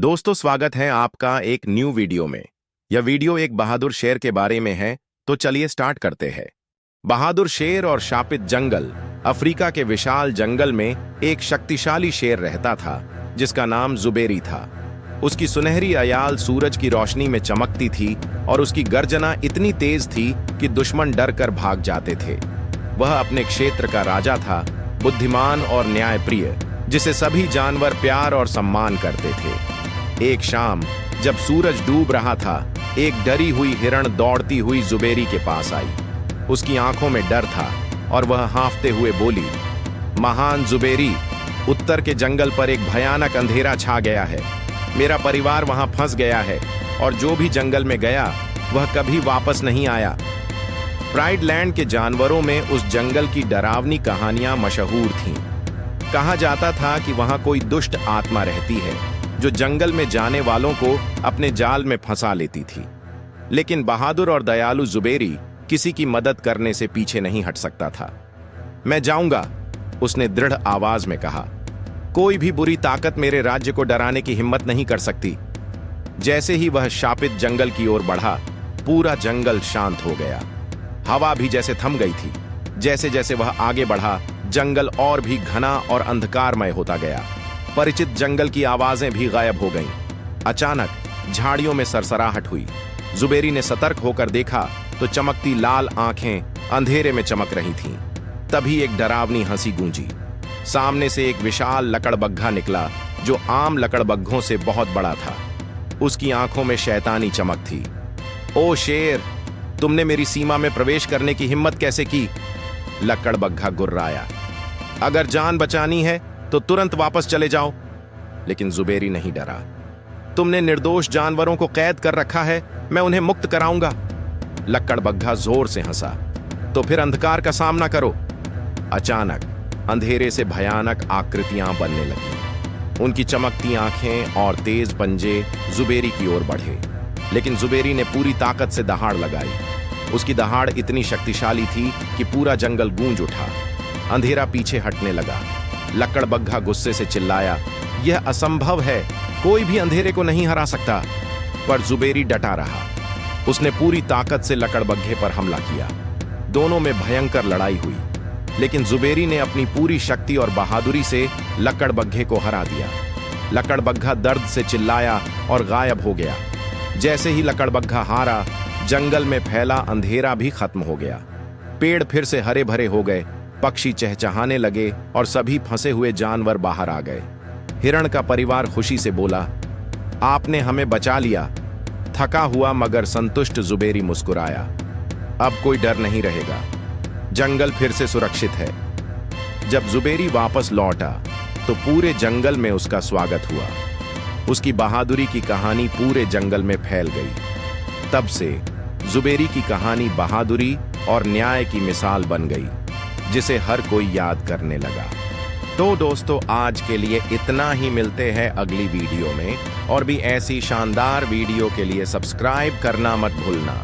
दोस्तों, स्वागत है आपका एक न्यू वीडियो में। यह वीडियो एक बहादुर शेर के बारे में है, तो चलिए स्टार्ट करते हैं। बहादुर शेर और शापित जंगल। अफ्रीका के विशाल जंगल में एक शक्तिशाली शेर रहता था जिसका नाम जुबेरी था। उसकी सुनहरी अयाल सूरज की रोशनी में चमकती थी और उसकी गर्जना इतनी तेज थी कि दुश्मन डर कर भाग जाते थे। वह अपने क्षेत्र का राजा था, बुद्धिमान और न्यायप्रिय, जिसे सभी जानवर प्यार और सम्मान करते थे। एक शाम जब सूरज डूब रहा था, एक डरी हुई हिरण दौड़ती हुई जुबेरी के पास आई। उसकी आंखों में डर था और वह हाँफते हुए बोली, महान जुबेरी, उत्तर के जंगल पर एक भयानक अंधेरा छा गया है। मेरा परिवार वहां फंस गया है और जो भी जंगल में गया वह कभी वापस नहीं आया। प्राइड लैंड के जानवरों में उस जंगल की डरावनी कहानियां मशहूर थीं। कहा जाता था कि वहां कोई दुष्ट आत्मा रहती है जो जंगल में जाने वालों को अपने जाल में फंसा लेती थी। लेकिन बहादुर और दयालु जुबेरी किसी की मदद करने से पीछे नहीं हट सकता था। मैं जाऊंगा, उसने दृढ़ आवाज में कहा। कोई भी बुरी ताकत मेरे राज्य को डराने की हिम्मत नहीं कर सकती। जैसे ही वह शापित जंगल की ओर बढ़ा, पूरा जंगल शांत हो गया। हवा भी जैसे थम गई थी। जैसे जैसे वह आगे बढ़ा, जंगल और भी घना और अंधकारमय होता गया। परिचित जंगल की आवाजें भी गायब हो गईं। अचानक झाड़ियों में सरसराहट हुई। जुबेरी ने सतर्क होकर देखा तो चमकती लाल आंखें अंधेरे में चमक रही थीं। तभी एक डरावनी हंसी गूंजी। सामने से एक विशाल लकड़बग्घा निकला जो आम लकड़बग्घों से बहुत बड़ा था। उसकी आंखों में शैतानी चमक थी। ओ शेर, तुमने मेरी सीमा में प्रवेश करने की हिम्मत कैसे की? लकड़बग्घा गुर्राया। अगर जान बचानी है तो तुरंत वापस चले जाओ। लेकिन जुबेरी नहीं डरा। तुमने निर्दोष जानवरों को कैद कर रखा है, मैं उन्हें मुक्त कराऊंगा। लकड़बग्घा जोर से हंसा। तो फिर अंधकार का सामना करो। अचानक अंधेरे से भयानक आकृतियां बनने लगीं। उनकी चमकती आंखें और तेज पंजे जुबेरी की ओर बढ़े। लेकिन जुबेरी ने पूरी ताकत से दहाड़ लगाई। उसकी दहाड़ इतनी शक्तिशाली थी कि पूरा जंगल गूंज उठा। अंधेरा पीछे हटने लगा। लकड़बग्घा गुस्से से चिल्लाया, यह असंभव है, कोई भी अंधेरे को नहीं हरा सकता। पर जुबेरी डटा रहा। उसने पूरी ताकत से लकड़बग्घे पर हमला किया। दोनों में भयंकर लड़ाई हुई, लेकिन जुबेरी ने अपनी पूरी शक्ति और बहादुरी से लकड़बग्घे को हरा दिया। लकड़बग्घा दर्द से चिल्लाया और गायब हो गया। जैसे ही लकड़बग्घा हारा, जंगल में फैला अंधेरा भी खत्म हो गया। पेड़ फिर से हरे भरे हो गए, पक्षी चहचहाने लगे और सभी फंसे हुए जानवर बाहर आ गए। हिरण का परिवार खुशी से बोला, आपने हमें बचा लिया। थका हुआ मगर संतुष्ट जुबेरी मुस्कुराया। अब कोई डर नहीं रहेगा, जंगल फिर से सुरक्षित है। जब जुबेरी वापस लौटा तो पूरे जंगल में उसका स्वागत हुआ। उसकी बहादुरी की कहानी पूरे जंगल में फैल गई। तब से जुबेरी की कहानी बहादुरी और न्याय की मिसाल बन गई, जिसे हर कोई याद करने लगा। तो दोस्तों, आज के लिए इतना ही। मिलते हैं अगली वीडियो में, और भी ऐसी शानदार वीडियो के लिए सब्सक्राइब करना मत भूलना।